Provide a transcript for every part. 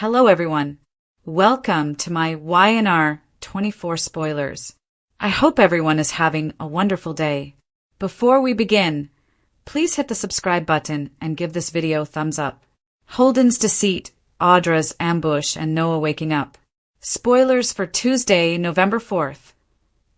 Hello everyone. Welcome to my YNR 24 spoilers. I hope everyone is having a wonderful day. Before we begin, please hit the subscribe button and give this video a thumbs up. Holden's deceit, Audra's ambush, and Noah waking up. Spoilers for Tuesday, November 4th.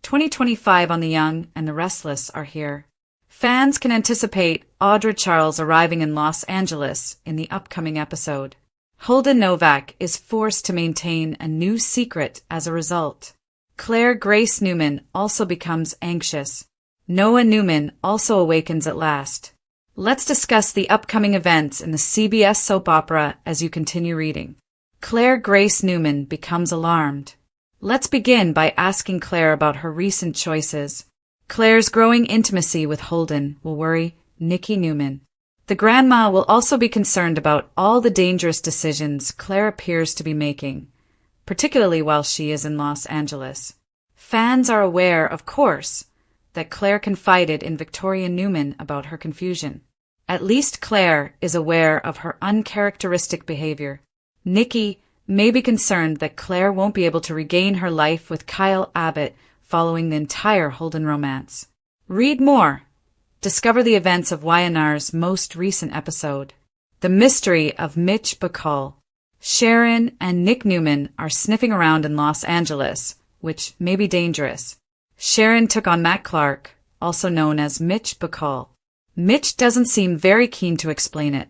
2025 on The Young and the Restless are here. Fans can anticipate Audra Charles arriving in Los Angeles in the upcoming episode. Holden Novak is forced to maintain a new secret as a result. Claire Grace Newman also becomes anxious. Noah Newman also awakens at last. Let's discuss the upcoming events in the CBS soap opera as you continue reading. Claire Grace Newman becomes alarmed. Let's begin by asking Claire about her recent choices. Claire's growing intimacy with Holden will worry Nikki Newman. The grandma will also be concerned about all the dangerous decisions Claire appears to be making, particularly while she is in Los Angeles. Fans are aware, of course, that Claire confided in Victoria Newman about her confusion. At least Claire is aware of her uncharacteristic behavior. Nikki may be concerned that Claire won't be able to regain her life with Kyle Abbott following the entire Holden romance. Read more. Discover the events of YNR's most recent episode. The mystery of Mitch Bacall. Sharon and Nick Newman are sniffing around in Los Angeles, which may be dangerous. Sharon took on Matt Clark, also known as Mitch Bacall. Mitch doesn't seem very keen to explain it,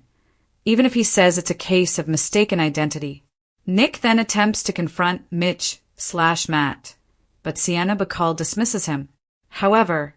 even if he says it's a case of mistaken identity. Nick then attempts to confront Mitch/Matt, but Sienna Bacall dismisses him. However,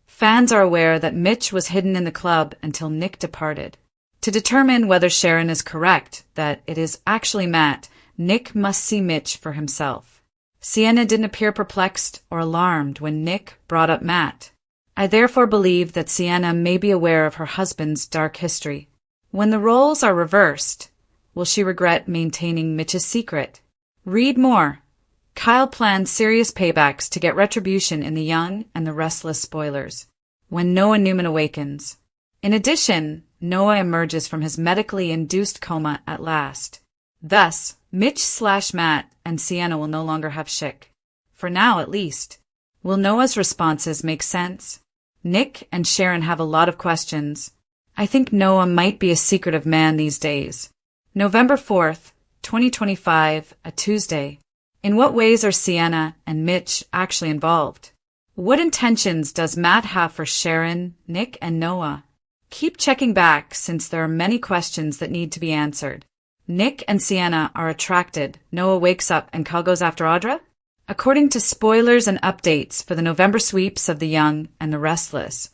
fans are aware that Mitch was hidden in the club until Nick departed. To determine whether Sharon is correct that it is actually Matt, Nick must see Mitch for himself. Sienna didn't appear perplexed or alarmed when Nick brought up Matt. I therefore believe that Sienna may be aware of her husband's dark history. When the roles are reversed, will she regret maintaining Mitch's secret? Read more. Kyle plans serious paybacks to get retribution in The Young and the Restless spoilers. When Noah Newman awakens. In addition, Noah emerges from his medically induced coma at last. Thus, Mitch/Matt and Sienna will no longer have shtick. For now, at least. Will Noah's responses make sense? Nick and Sharon have a lot of questions. I think Noah might be a secretive man these days. November 4th, 2025, a Tuesday. In what ways are Sienna and Mitch actually involved? What intentions does Matt have for Sharon, Nick, and Noah? Keep checking back since there are many questions that need to be answered. Nick and Sienna are attracted. Noah wakes up and Kyle goes after Audra? According to spoilers and updates for the November sweeps of The Young and the Restless,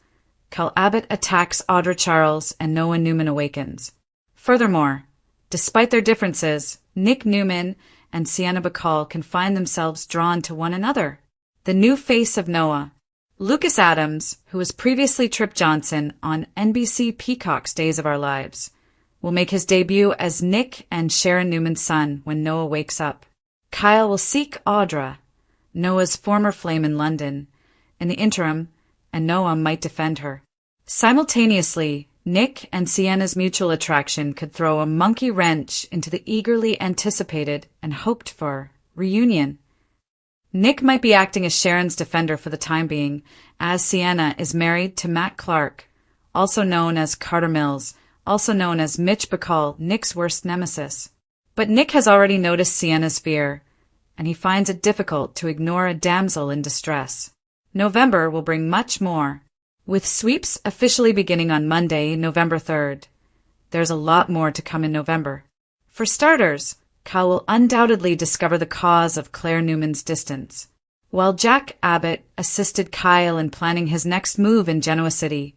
Kyle Abbott attacks Audra Charles and Noah Newman awakens. Furthermore, despite their differences, Nick Newman and Sienna Bacall can find themselves drawn to one another. The new face of Noah. Lucas Adams, who was previously Trip Johnson on NBC Peacock's Days of Our Lives, will make his debut as Nick and Sharon Newman's son when Noah wakes up. Kyle will seek Audra, Noah's former flame in London, in the interim, and Noah might defend her. Simultaneously, Nick and Sienna's mutual attraction could throw a monkey wrench into the eagerly anticipated and hoped for reunion. Nick might be acting as Sharon's defender for the time being, as Sienna is married to Matt Clark, also known as Carter Mills, also known as Mitch Bacall, Nick's worst nemesis. But Nick has already noticed Sienna's fear, and he finds it difficult to ignore a damsel in distress. November will bring much more. With sweeps officially beginning on Monday, November 3rd, there's a lot more to come in November. For starters, Kyle will undoubtedly discover the cause of Claire Newman's distance. While Jack Abbott assisted Kyle in planning his next move in Genoa City,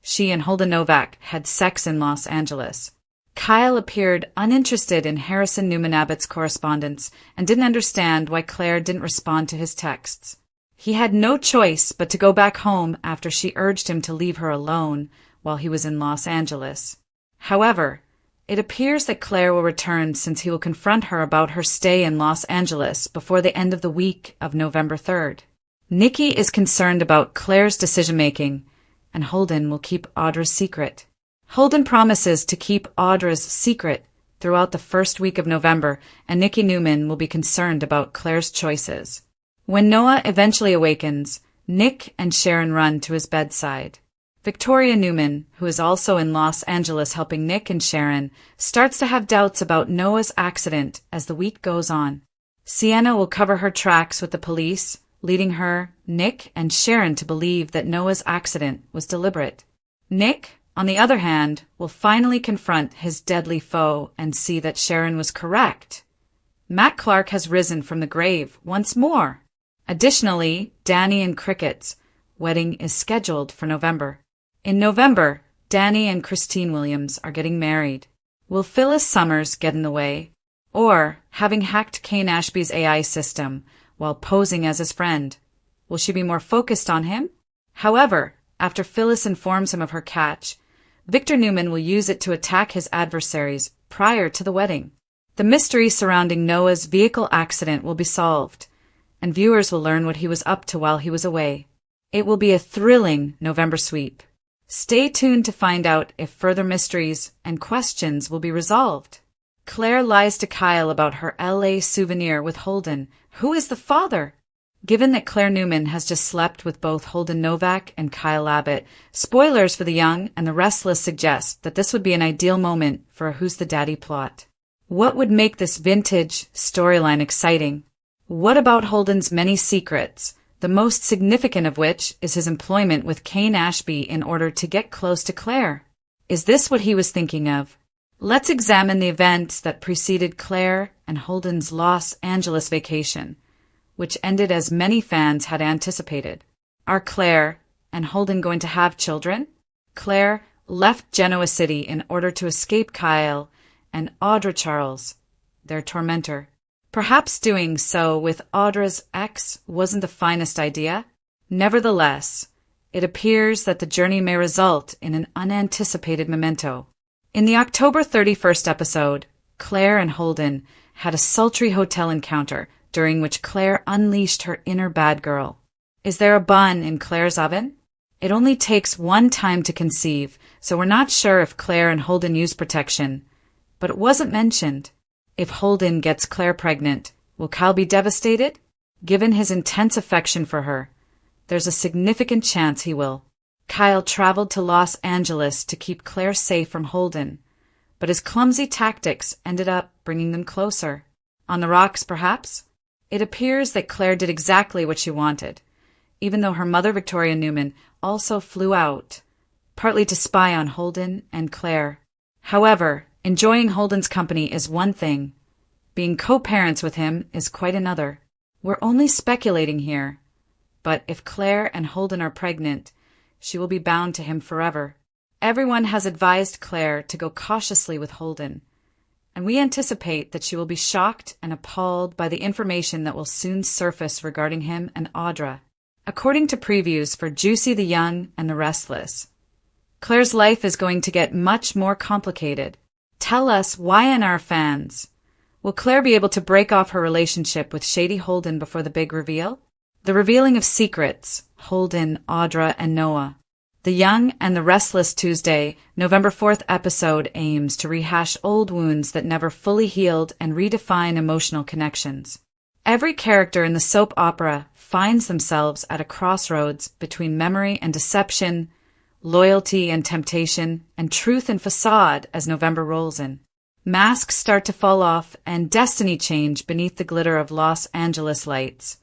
she and Holden Novak had sex in Los Angeles. Kyle appeared uninterested in Harrison Newman Abbott's correspondence and didn't understand why Claire didn't respond to his texts. He had no choice but to go back home after she urged him to leave her alone while he was in Los Angeles. However, it appears that Claire will return since he will confront her about her stay in Los Angeles before the end of the week of November 3rd. Nikki is concerned about Claire's decision-making, and Holden will keep Audra's secret. Holden promises to keep Audra's secret throughout the first week of November, and Nikki Newman will be concerned about Claire's choices. When Noah eventually awakens, Nick and Sharon run to his bedside. Victoria Newman, who is also in Los Angeles helping Nick and Sharon, starts to have doubts about Noah's accident as the week goes on. Sienna will cover her tracks with the police, leading her, Nick, and Sharon to believe that Noah's accident was deliberate. Nick, on the other hand, will finally confront his deadly foe and see that Sharon was correct. Matt Clark has risen from the grave once more. Additionally, Danny and Cricket's wedding is scheduled for November. In November, Danny and Christine Williams are getting married. Will Phyllis Summers get in the way? Or, having hacked Kane Ashby's AI system while posing as his friend, will she be more focused on him? However, after Phyllis informs him of her catch, Victor Newman will use it to attack his adversaries prior to the wedding. The mystery surrounding Noah's vehicle accident will be solved, and viewers will learn what he was up to while he was away. It will be a thrilling November sweep. Stay tuned to find out if further mysteries and questions will be resolved. Claire lies to Kyle about her LA souvenir with Holden. Who is the father? Given that Claire Newman has just slept with both Holden Novak and Kyle Abbott, spoilers for The Young and the Restless suggest that this would be an ideal moment for a Who's the Daddy plot. What would make this vintage storyline exciting? What about Holden's many secrets, the most significant of which is his employment with Kane Ashby in order to get close to Claire? Is this what he was thinking of? Let's examine the events that preceded Claire and Holden's Los Angeles vacation, which ended as many fans had anticipated. Are Claire and Holden going to have children? Claire left Genoa City in order to escape Kyle and Audra Charles, their tormentor. Perhaps doing so with Audra's ex wasn't the finest idea. Nevertheless, it appears that the journey may result in an unanticipated memento. In the October 31st episode, Claire and Holden had a sultry hotel encounter during which Claire unleashed her inner bad girl. Is there a bun in Claire's oven? It only takes one time to conceive, so we're not sure if Claire and Holden use protection, but it wasn't mentioned. If Holden gets Claire pregnant, will Kyle be devastated? Given his intense affection for her, there's a significant chance he will. Kyle traveled to Los Angeles to keep Claire safe from Holden, but his clumsy tactics ended up bringing them closer. On the rocks, perhaps? It appears that Claire did exactly what she wanted, even though her mother, Victoria Newman, also flew out, partly to spy on Holden and Claire. However, enjoying Holden's company is one thing. Being co-parents with him is quite another. We're only speculating here, but if Claire and Holden are pregnant, she will be bound to him forever. Everyone has advised Claire to go cautiously with Holden, and we anticipate that she will be shocked and appalled by the information that will soon surface regarding him and Audra. According to previews for Juicy, The Young, and The Restless, Claire's life is going to get much more complicated. Tell us, YNR fans, will Claire be able to break off her relationship with shady Holden before the big reveal? The revealing of secrets, Holden, Audra, and Noah. The Young and the Restless Tuesday, November 4th episode aims to rehash old wounds that never fully healed and redefine emotional connections. Every character in the soap opera finds themselves at a crossroads between memory and deception, loyalty and temptation, and truth and facade as November rolls in. Masks start to fall off and destiny change beneath the glitter of Los Angeles lights,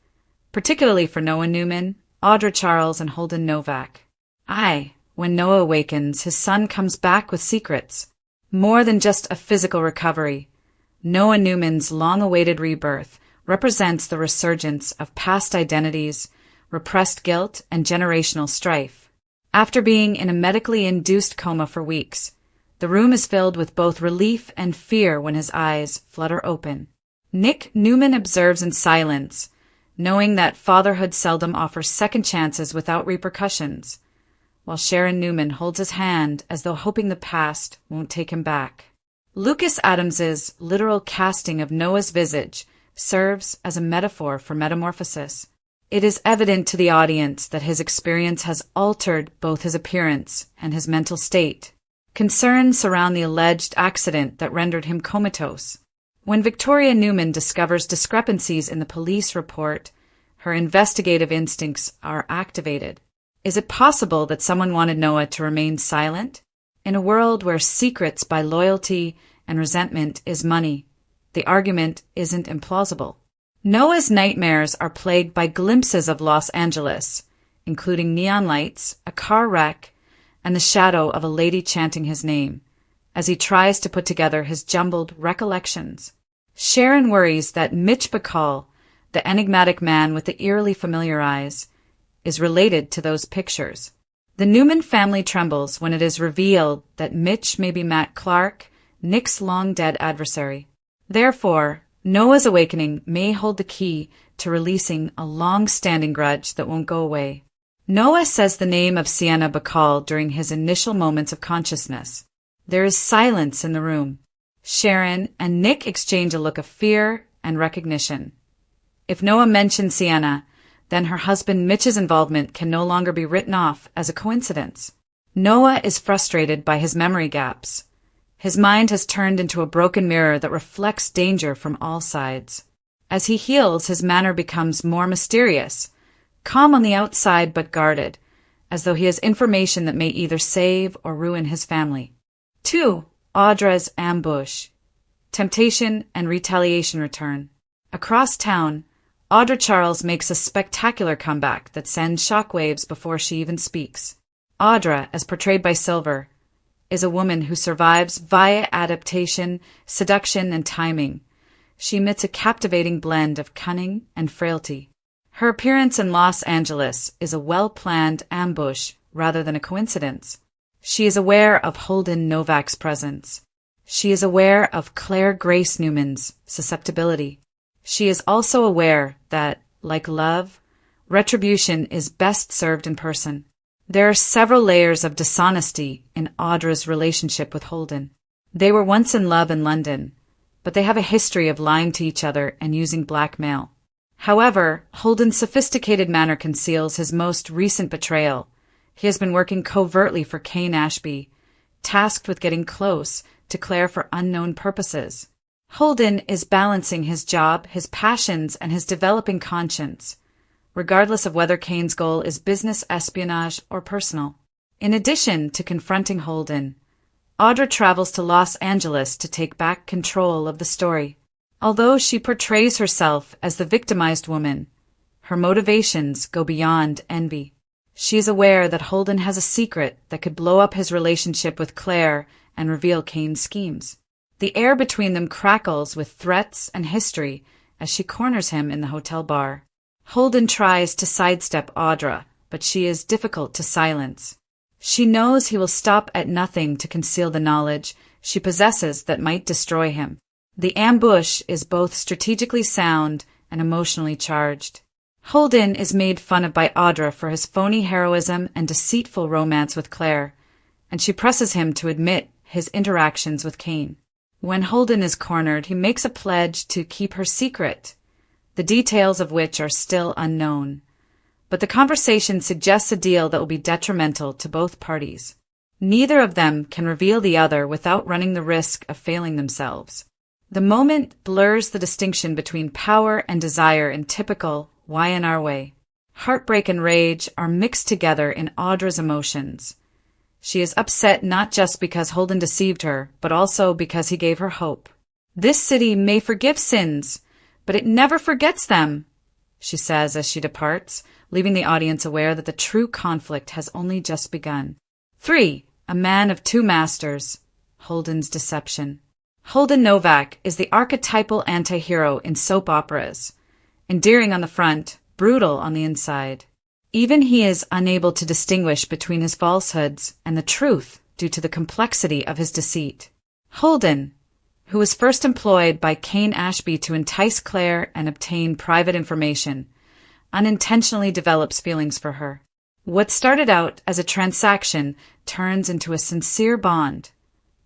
particularly for Noah Newman, Audra Charles, and Holden Novak. When Noah awakens, his son comes back with secrets. More than just a physical recovery, Noah Newman's long-awaited rebirth represents the resurgence of past identities, repressed guilt, and generational strife. After being in a medically induced coma for weeks, the room is filled with both relief and fear when his eyes flutter open. Nick Newman observes in silence, knowing that fatherhood seldom offers second chances without repercussions, while Sharon Newman holds his hand as though hoping the past won't take him back. Lucas Adams's literal casting of Noah's visage serves as a metaphor for metamorphosis. It is evident to the audience that his experience has altered both his appearance and his mental state. Concerns surround the alleged accident that rendered him comatose. When Victoria Newman discovers discrepancies in the police report, her investigative instincts are activated. Is it possible that someone wanted Noah to remain silent? In a world where secrets by loyalty and resentment is money, the argument isn't implausible. Noah's nightmares are plagued by glimpses of Los Angeles, including neon lights, a car wreck, and the shadow of a lady chanting his name, as he tries to put together his jumbled recollections. Sharon worries that Mitch Bacall, the enigmatic man with the eerily familiar eyes, is related to those pictures. The Newman family trembles when it is revealed that Mitch may be Matt Clark, Nick's long-dead adversary. Therefore, Noah's awakening may hold the key to releasing a long-standing grudge that won't go away. Noah says the name of Sienna Bacall during his initial moments of consciousness. There is silence in the room. Sharon and Nick exchange a look of fear and recognition. If Noah mentions Sienna, then her husband Mitch's involvement can no longer be written off as a coincidence. Noah is frustrated by his memory gaps. His mind has turned into a broken mirror that reflects danger from all sides. As he heals, his manner becomes more mysterious, calm on the outside but guarded, as though he has information that may either save or ruin his family. 2. Audra's ambush. Temptation and retaliation return. Across town, Audra Charles makes a spectacular comeback that sends shockwaves before she even speaks. Audra, as portrayed by Silver, is a woman who survives via adaptation, seduction, and timing. She emits a captivating blend of cunning and frailty. Her appearance in Los Angeles is a well-planned ambush rather than a coincidence. She is aware of Holden Novak's presence. She is aware of Claire Grace Newman's susceptibility. She is also aware that, like love, retribution is best served in person. There are several layers of dishonesty in Audra's relationship with Holden. They were once in love in London, but they have a history of lying to each other and using blackmail. However, Holden's sophisticated manner conceals his most recent betrayal. He has been working covertly for Kane Ashby, tasked with getting close to Claire for unknown purposes. Holden is balancing his job, his passions, and his developing conscience, regardless of whether Kane's goal is business espionage or personal. In addition to confronting Holden, Audra travels to Los Angeles to take back control of the story. Although she portrays herself as the victimized woman, her motivations go beyond envy. She is aware that Holden has a secret that could blow up his relationship with Claire and reveal Kane's schemes. The air between them crackles with threats and history as she corners him in the hotel bar. Holden tries to sidestep Audra, but she is difficult to silence. She knows he will stop at nothing to conceal the knowledge she possesses that might destroy him. The ambush is both strategically sound and emotionally charged. Holden is made fun of by Audra for his phony heroism and deceitful romance with Claire, and she presses him to admit his interactions with Kane. When Holden is cornered, he makes a pledge to keep her secret, the details of which are still unknown. But the conversation suggests a deal that will be detrimental to both parties. Neither of them can reveal the other without running the risk of failing themselves. The moment blurs the distinction between power and desire in typical Y&R way. Heartbreak and rage are mixed together in Audra's emotions. She is upset not just because Holden deceived her, but also because he gave her hope. This city may forgive sins, but it never forgets them, she says as she departs, leaving the audience aware that the true conflict has only just begun. 3. A man of two masters. Holden's deception. Holden Novak is the archetypal anti-hero in soap operas. Endearing on the front, brutal on the inside. Even he is unable to distinguish between his falsehoods and the truth due to the complexity of his deceit. Holden, who was first employed by Kane Ashby to entice Claire and obtain private information, unintentionally develops feelings for her. What started out as a transaction turns into a sincere bond,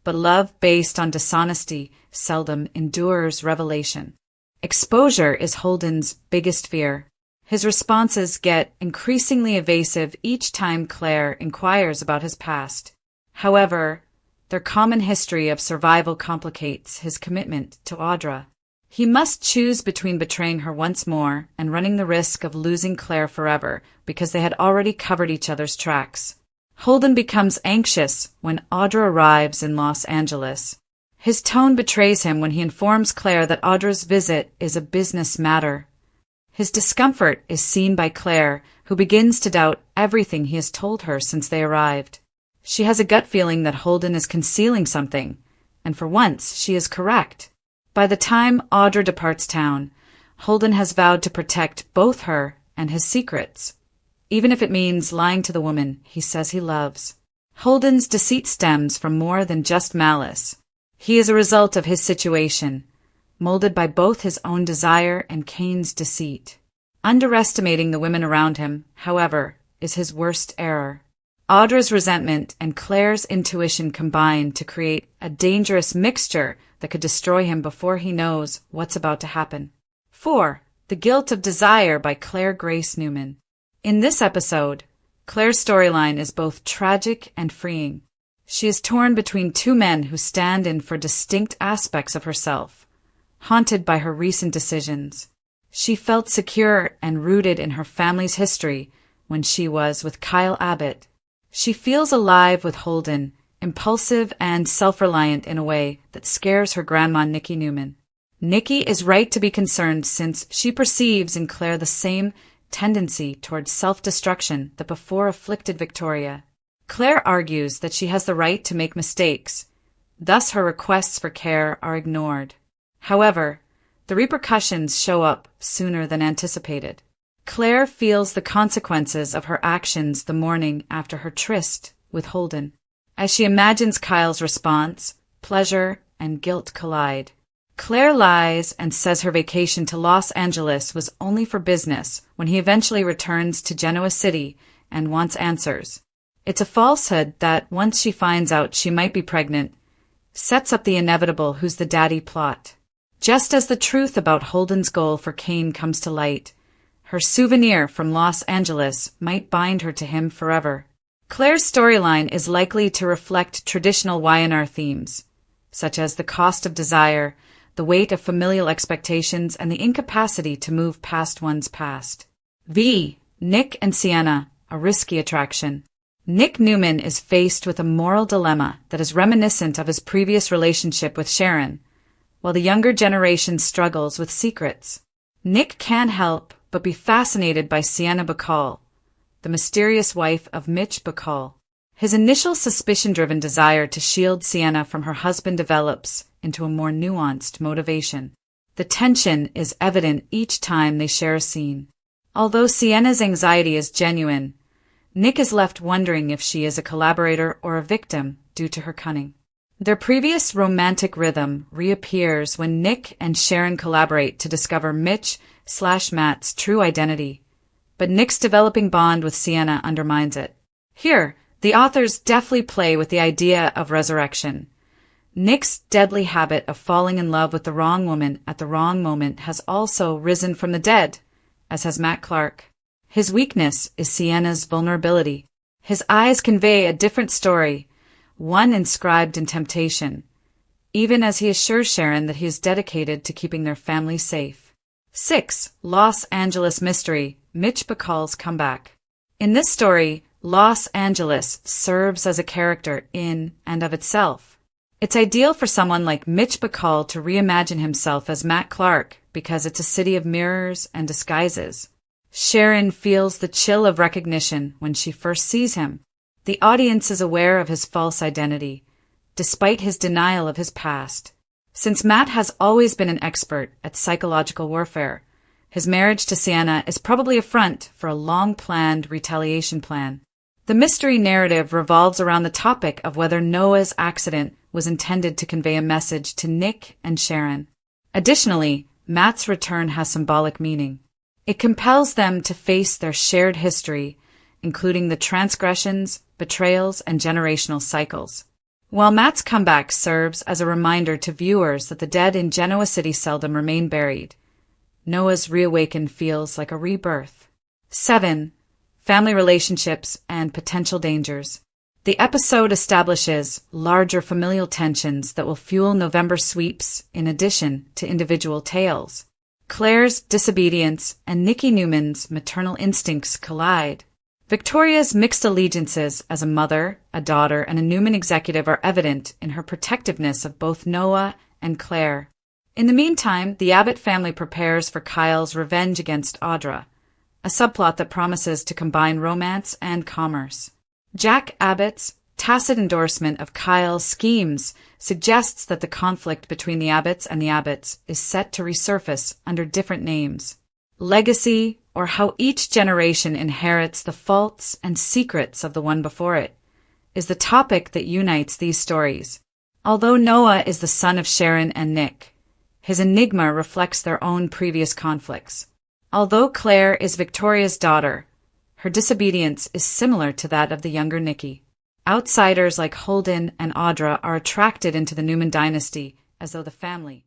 but love based on dishonesty seldom endures revelation. Exposure is Holden's biggest fear. His responses get increasingly evasive each time Claire inquires about his past. However, Their common history of survival complicates his commitment to Audra. He must choose between betraying her once more and running the risk of losing Claire forever because they had already covered each other's tracks. Holden becomes anxious when Audra arrives in Los Angeles. His tone betrays him when he informs Claire that Audra's visit is a business matter. His discomfort is seen by Claire, who begins to doubt everything he has told her since they arrived. She has a gut feeling that Holden is concealing something, and for once she is correct. By the time Audra departs town, Holden has vowed to protect both her and his secrets, even if it means lying to the woman he says he loves. Holden's deceit stems from more than just malice. He is a result of his situation, molded by both his own desire and Kane's deceit. Underestimating the women around him, however, is his worst error. Audra's resentment and Claire's intuition combine to create a dangerous mixture that could destroy him before he knows what's about to happen. 4. The Guilt of Desire by Claire Grace Newman. In this episode, Claire's storyline is both tragic and freeing. She is torn between two men who stand in for distinct aspects of herself, haunted by her recent decisions. She felt secure and rooted in her family's history when she was with Kyle Abbott. She feels alive with Holden, impulsive and self-reliant in a way that scares her grandma Nikki Newman. Nikki is right to be concerned since she perceives in Claire the same tendency towards self-destruction that before afflicted Victoria. Claire argues that she has the right to make mistakes, thus her requests for care are ignored. However, the repercussions show up sooner than anticipated. Claire feels the consequences of her actions the morning after her tryst with Holden. As she imagines Kyle's response, pleasure and guilt collide. Claire lies and says her vacation to Los Angeles was only for business when he eventually returns to Genoa City and wants answers. It's a falsehood that, once she finds out she might be pregnant, sets up the inevitable who's the daddy plot. Just as the truth about Holden's goal for Kane comes to light, her souvenir from Los Angeles might bind her to him forever. Claire's storyline is likely to reflect traditional Y&R themes, such as the cost of desire, the weight of familial expectations, and the incapacity to move past one's past. V. Nick and Sienna, a risky attraction. Nick Newman is faced with a moral dilemma that is reminiscent of his previous relationship with Sharon, while the younger generation struggles with secrets. Nick can't help but be fascinated by Sienna Bacall, the mysterious wife of Mitch Bacall. His initial suspicion-driven desire to shield Sienna from her husband develops into a more nuanced motivation. The tension is evident each time they share a scene. Although Sienna's anxiety is genuine, Nick is left wondering if she is a collaborator or a victim due to her cunning. Their previous romantic rhythm reappears when Nick and Sharon collaborate to discover Mitch/Matt's true identity, but Nick's developing bond with Sienna undermines it. Here, the authors deftly play with the idea of resurrection. Nick's deadly habit of falling in love with the wrong woman at the wrong moment has also risen from the dead, as has Matt Clark. His weakness is Sienna's vulnerability. His eyes convey a different story, one inscribed in temptation, even as he assures Sharon that he is dedicated to keeping their family safe. 6. Los Angeles Mystery, Mitch Bacall's Comeback. In this story, Los Angeles serves as a character in and of itself. It's ideal for someone like Mitch Bacall to reimagine himself as Matt Clark because it's a city of mirrors and disguises. Sharon feels the chill of recognition when she first sees him. The audience is aware of his false identity, despite his denial of his past. Since Matt has always been an expert at psychological warfare, his marriage to Sienna is probably a front for a long-planned retaliation plan. The mystery narrative revolves around the topic of whether Noah's accident was intended to convey a message to Nick and Sharon. Additionally, Matt's return has symbolic meaning. It compels them to face their shared history, including the transgressions, betrayals, and generational cycles. While Matt's comeback serves as a reminder to viewers that the dead in Genoa City seldom remain buried, Noah's reawaken feels like a rebirth. 7. Family relationships and potential dangers. The episode establishes larger familial tensions that will fuel November sweeps in addition to individual tales. Claire's disobedience and Nikki Newman's maternal instincts collide. Victoria's mixed allegiances as a mother, a daughter, and a Newman executive are evident in her protectiveness of both Noah and Claire. In the meantime, the Abbott family prepares for Kyle's revenge against Audra, a subplot that promises to combine romance and commerce. Jack Abbott's tacit endorsement of Kyle's schemes suggests that the conflict between the Abbotts and the Abbotts is set to resurface under different names. Legacy, or how each generation inherits the faults and secrets of the one before it, is the topic that unites these stories. Although Noah is the son of Sharon and Nick, his enigma reflects their own previous conflicts. Although Claire is Victoria's daughter, her disobedience is similar to that of the younger Nikki. Outsiders like Holden and Audra are attracted into the Newman dynasty as though the family